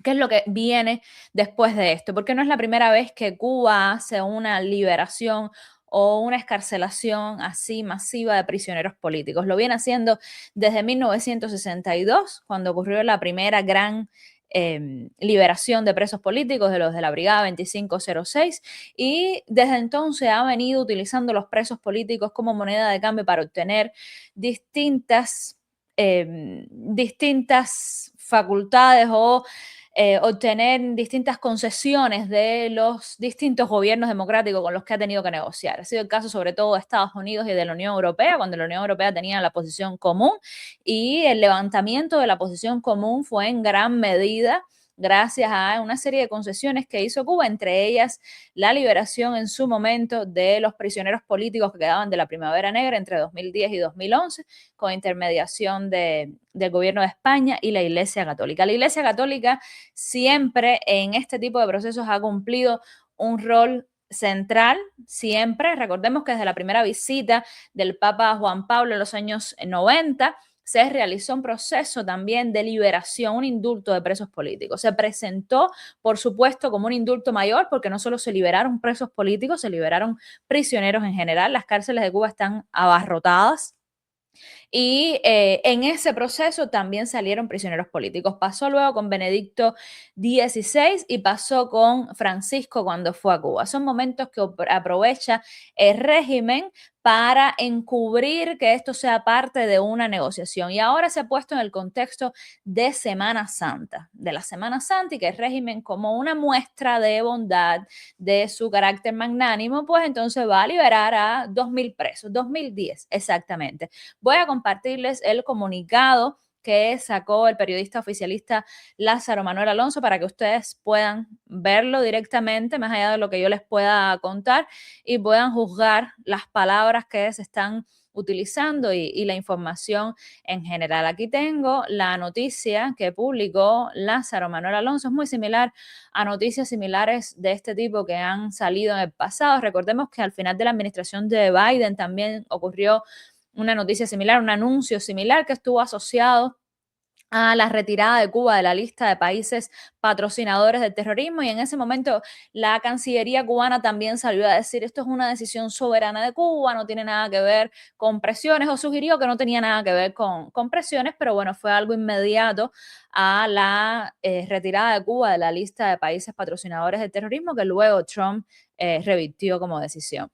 ¿Qué es lo que viene después de esto? Porque no es la primera vez que Cuba hace una liberación o una excarcelación así masiva de prisioneros políticos. Lo viene haciendo desde 1962, cuando ocurrió la primera gran liberación de presos políticos de los de la Brigada 2506, y desde entonces ha venido utilizando los presos políticos como moneda de cambio para obtener distintas facultades o obtener distintas concesiones de los distintos gobiernos democráticos con los que ha tenido que negociar. Ha sido el caso sobre todo de Estados Unidos y de la Unión Europea, cuando la Unión Europea tenía la posición común, y el levantamiento de la posición común fue en gran medida gracias a una serie de concesiones que hizo Cuba, entre ellas la liberación en su momento de los prisioneros políticos que quedaban de la Primavera Negra entre 2010 y 2011, con intermediación del gobierno de España y la Iglesia Católica. La Iglesia Católica siempre en este tipo de procesos ha cumplido un rol central, siempre. Recordemos que desde la primera visita del Papa Juan Pablo en los años 90, se realizó un proceso también de liberación, un indulto de presos políticos. Se presentó, por supuesto, como un indulto mayor, porque no solo se liberaron presos políticos, se liberaron prisioneros en general. Las cárceles de Cuba están abarrotadas, y en ese proceso también salieron prisioneros políticos. Pasó luego con Benedicto XVI y pasó con Francisco cuando fue a Cuba. Son momentos que aprovecha el régimen para encubrir que esto sea parte de una negociación. Y ahora se ha puesto en el contexto de Semana Santa, de la Semana Santa, y que el régimen, como una muestra de bondad, de su carácter magnánimo, pues entonces va a liberar a 2.000 presos, 2.010 exactamente. Voy a compartirles el comunicado que sacó el periodista oficialista Lázaro Manuel Alonso para que ustedes puedan verlo directamente, más allá de lo que yo les pueda contar, y puedan juzgar las palabras que se están utilizando y la información en general. Aquí tengo la noticia que publicó Lázaro Manuel Alonso. Es muy similar a noticias similares de este tipo que han salido en el pasado. Recordemos que al final de la administración de Biden también ocurrió una noticia similar, un anuncio similar que estuvo asociado a la retirada de Cuba de la lista de países patrocinadores del terrorismo, y en ese momento la Cancillería cubana también salió a decir esto es una decisión soberana de Cuba, no tiene nada que ver con presiones, o sugirió que no tenía nada que ver con presiones, pero bueno, fue algo inmediato a la retirada de Cuba de la lista de países patrocinadores del terrorismo, que luego Trump revirtió como decisión.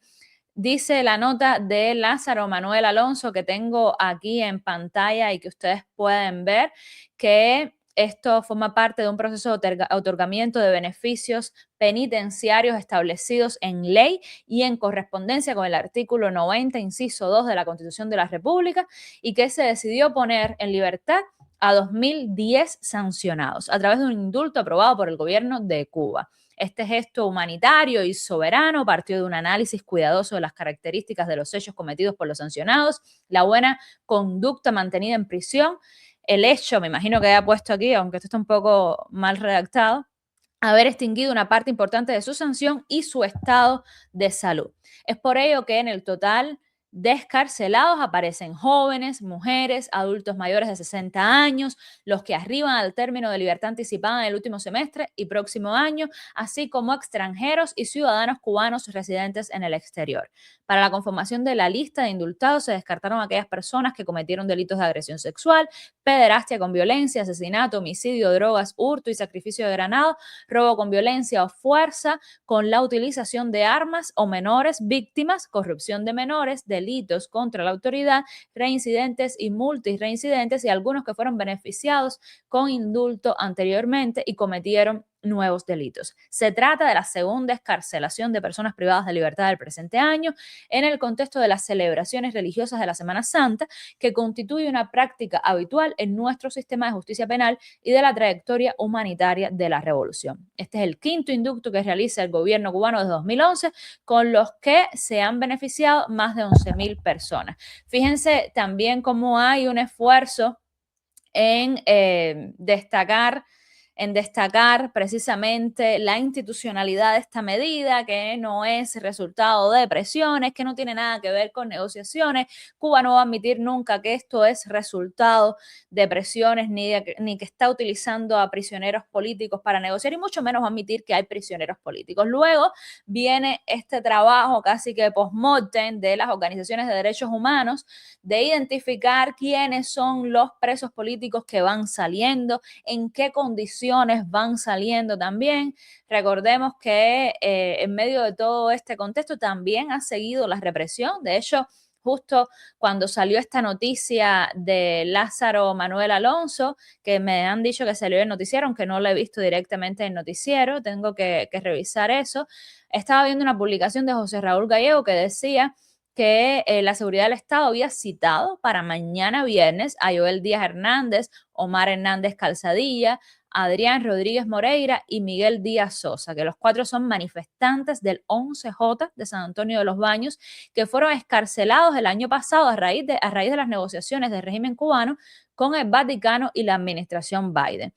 Dice la nota de Lázaro Manuel Alonso que tengo aquí en pantalla y que ustedes pueden ver, que esto forma parte de un proceso de otorgamiento de beneficios penitenciarios establecidos en ley y en correspondencia con el artículo 90, inciso 2 de la Constitución de la República, y que se decidió poner en libertad a 2.010 sancionados a través de un indulto aprobado por el gobierno de Cuba. Este gesto humanitario y soberano partió de un análisis cuidadoso de las características de los hechos cometidos por los sancionados, la buena conducta mantenida en prisión, el hecho, me imagino que haya puesto aquí, aunque esto está un poco mal redactado, haber extinguido una parte importante de su sanción y su estado de salud. Es por ello que en el total de excarcelados aparecen jóvenes, mujeres, adultos mayores de 60 años, los que arriban al término de libertad anticipada en el último semestre y próximo año, así como extranjeros y ciudadanos cubanos residentes en el exterior. Para la conformación de la lista de indultados se descartaron aquellas personas que cometieron delitos de agresión sexual, pederastia con violencia, asesinato, homicidio, drogas, hurto y sacrificio de ganado, robo con violencia o fuerza, con la utilización de armas o menores víctimas, corrupción de menores, delitos contra la autoridad, reincidentes y multireincidentes, y algunos que fueron beneficiados con indulto anteriormente y cometieron nuevos delitos. Se trata de la segunda excarcelación de personas privadas de libertad del presente año en el contexto de las celebraciones religiosas de la Semana Santa, que constituye una práctica habitual en nuestro sistema de justicia penal y de la trayectoria humanitaria de la revolución. Este es el quinto indulto que realiza el gobierno cubano desde 2011, con los que se han beneficiado más de 11.000 personas. Fíjense también cómo hay un esfuerzo en destacar en destacar precisamente la institucionalidad de esta medida, que no es resultado de presiones, que no tiene nada que ver con negociaciones. Cuba no va a admitir nunca que esto es resultado de presiones ni que está utilizando a prisioneros políticos para negociar, y mucho menos va a admitir que hay prisioneros políticos. Luego viene este trabajo casi que post-mortem de las organizaciones de derechos humanos de identificar quiénes son los presos políticos que van saliendo, en qué condiciones van saliendo también. Recordemos que en medio de todo este contexto también ha seguido la represión. De hecho, justo cuando salió esta noticia de Lázaro Manuel Alonso, que me han dicho que salió en el noticiero, aunque no lo he visto directamente en el noticiero, tengo que revisar eso. Estaba viendo una publicación de José Raúl Gallego que decía que la seguridad del Estado había citado para mañana viernes a Joel Díaz Hernández, Omar Hernández Calzadilla, Adrián Rodríguez Moreira y Miguel Díaz Sosa, que los 4 son manifestantes del 11J de San Antonio de los Baños, que fueron excarcelados el año pasado a raíz de las negociaciones del régimen cubano con el Vaticano y la administración Biden.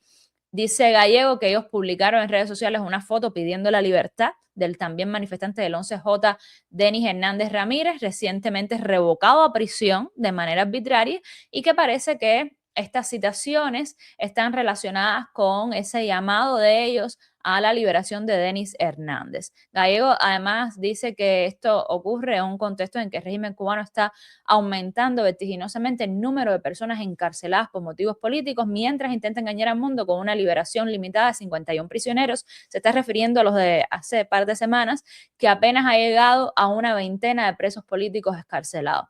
Dice Gallego que ellos publicaron en redes sociales una foto pidiendo la libertad del también manifestante del 11J, Denis Hernández Ramírez, recientemente revocado a prisión de manera arbitraria, y que parece que estas citaciones están relacionadas con ese llamado de ellos a la liberación de Denis Hernández. Gallego además dice que esto ocurre en un contexto en que el régimen cubano está aumentando vertiginosamente el número de personas encarceladas por motivos políticos, mientras intenta engañar al mundo con una liberación limitada de 51 prisioneros. Se está refiriendo a los de hace par de semanas, que apenas ha llegado a una veintena de presos políticos excarcelados.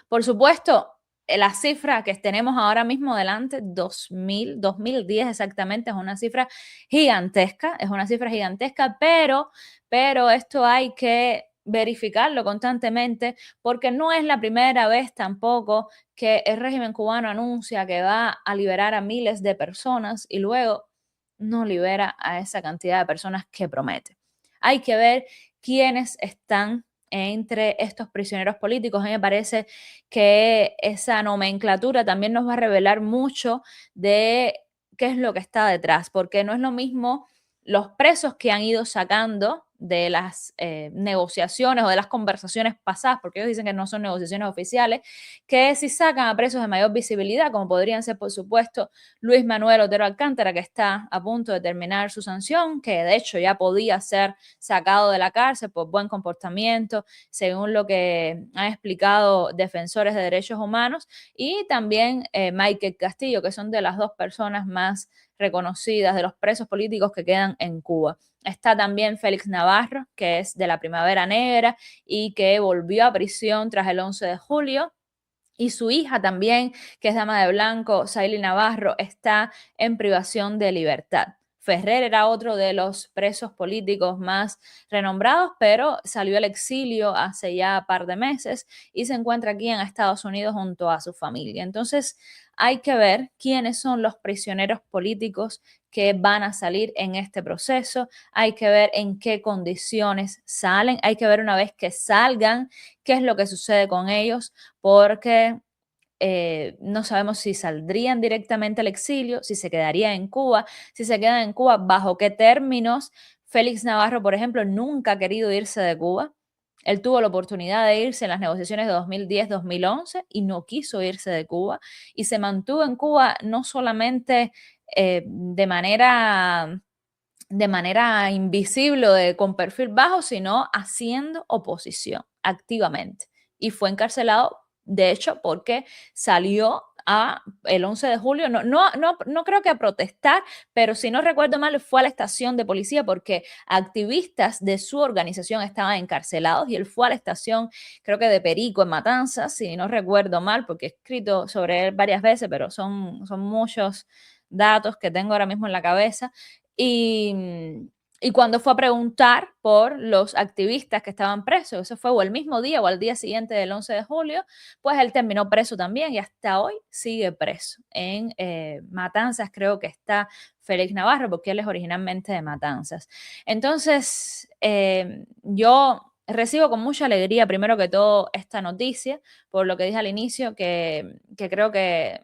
Por supuesto, la cifra que tenemos ahora mismo delante, 2010 exactamente, es una cifra gigantesca, pero esto hay que verificarlo constantemente, porque no es la primera vez tampoco que el régimen cubano anuncia que va a liberar a miles de personas y luego no libera a esa cantidad de personas que promete. Hay que ver quiénes están entre estos prisioneros políticos. A mí me parece que esa nomenclatura también nos va a revelar mucho de qué es lo que está detrás, porque no es lo mismo los presos que han ido sacando de las negociaciones o de las conversaciones pasadas, porque ellos dicen que no son negociaciones oficiales, que si sacan a presos de mayor visibilidad, como podrían ser, por supuesto, Luis Manuel Otero Alcántara, que está a punto de terminar su sanción, que de hecho ya podía ser sacado de la cárcel por buen comportamiento, según lo que han explicado defensores de derechos humanos, y también Michael Castillo, que son de las 2 personas más reconocidas de los presos políticos que quedan en Cuba. Está también Félix Navarro, que es de la Primavera Negra y que volvió a prisión tras el 11 de julio. Y su hija también, que es dama de blanco, Saily Navarro, está en privación de libertad. Ferrer era otro de los presos políticos más renombrados, pero salió al exilio hace ya un par de meses y se encuentra aquí en Estados Unidos junto a su familia. Entonces, hay que ver quiénes son los prisioneros políticos que van a salir en este proceso, hay que ver en qué condiciones salen, hay que ver una vez que salgan qué es lo que sucede con ellos, porque no sabemos si saldrían directamente al exilio, si se quedaría en Cuba, si se quedan en Cuba, bajo qué términos. Félix Navarro, por ejemplo, nunca ha querido irse de Cuba. Él tuvo la oportunidad de irse en las negociaciones de 2010-2011 y no quiso irse de Cuba y se mantuvo en Cuba no solamente de manera invisible o con perfil bajo, sino haciendo oposición activamente. Y fue encarcelado, de hecho, porque salió el 11 de julio, no creo que a protestar, pero si no recuerdo mal, fue a la estación de policía porque activistas de su organización estaban encarcelados y él fue a la estación, creo que de Perico, en Matanzas, si no recuerdo mal, porque he escrito sobre él varias veces, pero son muchos datos que tengo ahora mismo en la cabeza. Y cuando fue a preguntar por los activistas que estaban presos, eso fue o el mismo día o al día siguiente del 11 de julio, pues él terminó preso también y hasta hoy sigue preso. En Matanzas creo que está Félix Navarro, porque él es originalmente de Matanzas. Entonces, yo recibo con mucha alegría, primero que todo, esta noticia, por lo que dije al inicio, que creo que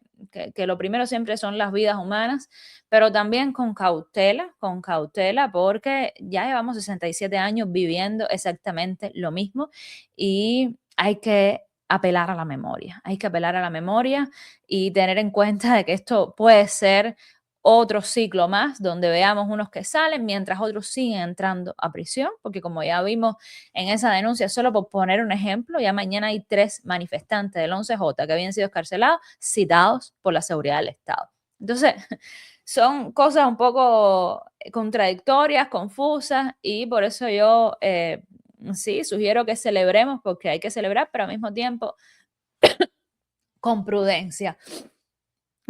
lo primero siempre son las vidas humanas, pero también con cautela, porque ya llevamos 67 años viviendo exactamente lo mismo y hay que apelar a la memoria, hay que apelar a la memoria y tener en cuenta de que esto puede ser otro ciclo más donde veamos unos que salen mientras otros siguen entrando a prisión, porque como ya vimos en esa denuncia, solo por poner un ejemplo, ya mañana hay 3 manifestantes del 11J que habían sido escarcelados, citados por la seguridad del Estado. Entonces, son cosas un poco contradictorias, confusas, y por eso yo sí sugiero que celebremos, porque hay que celebrar, pero al mismo tiempo con prudencia.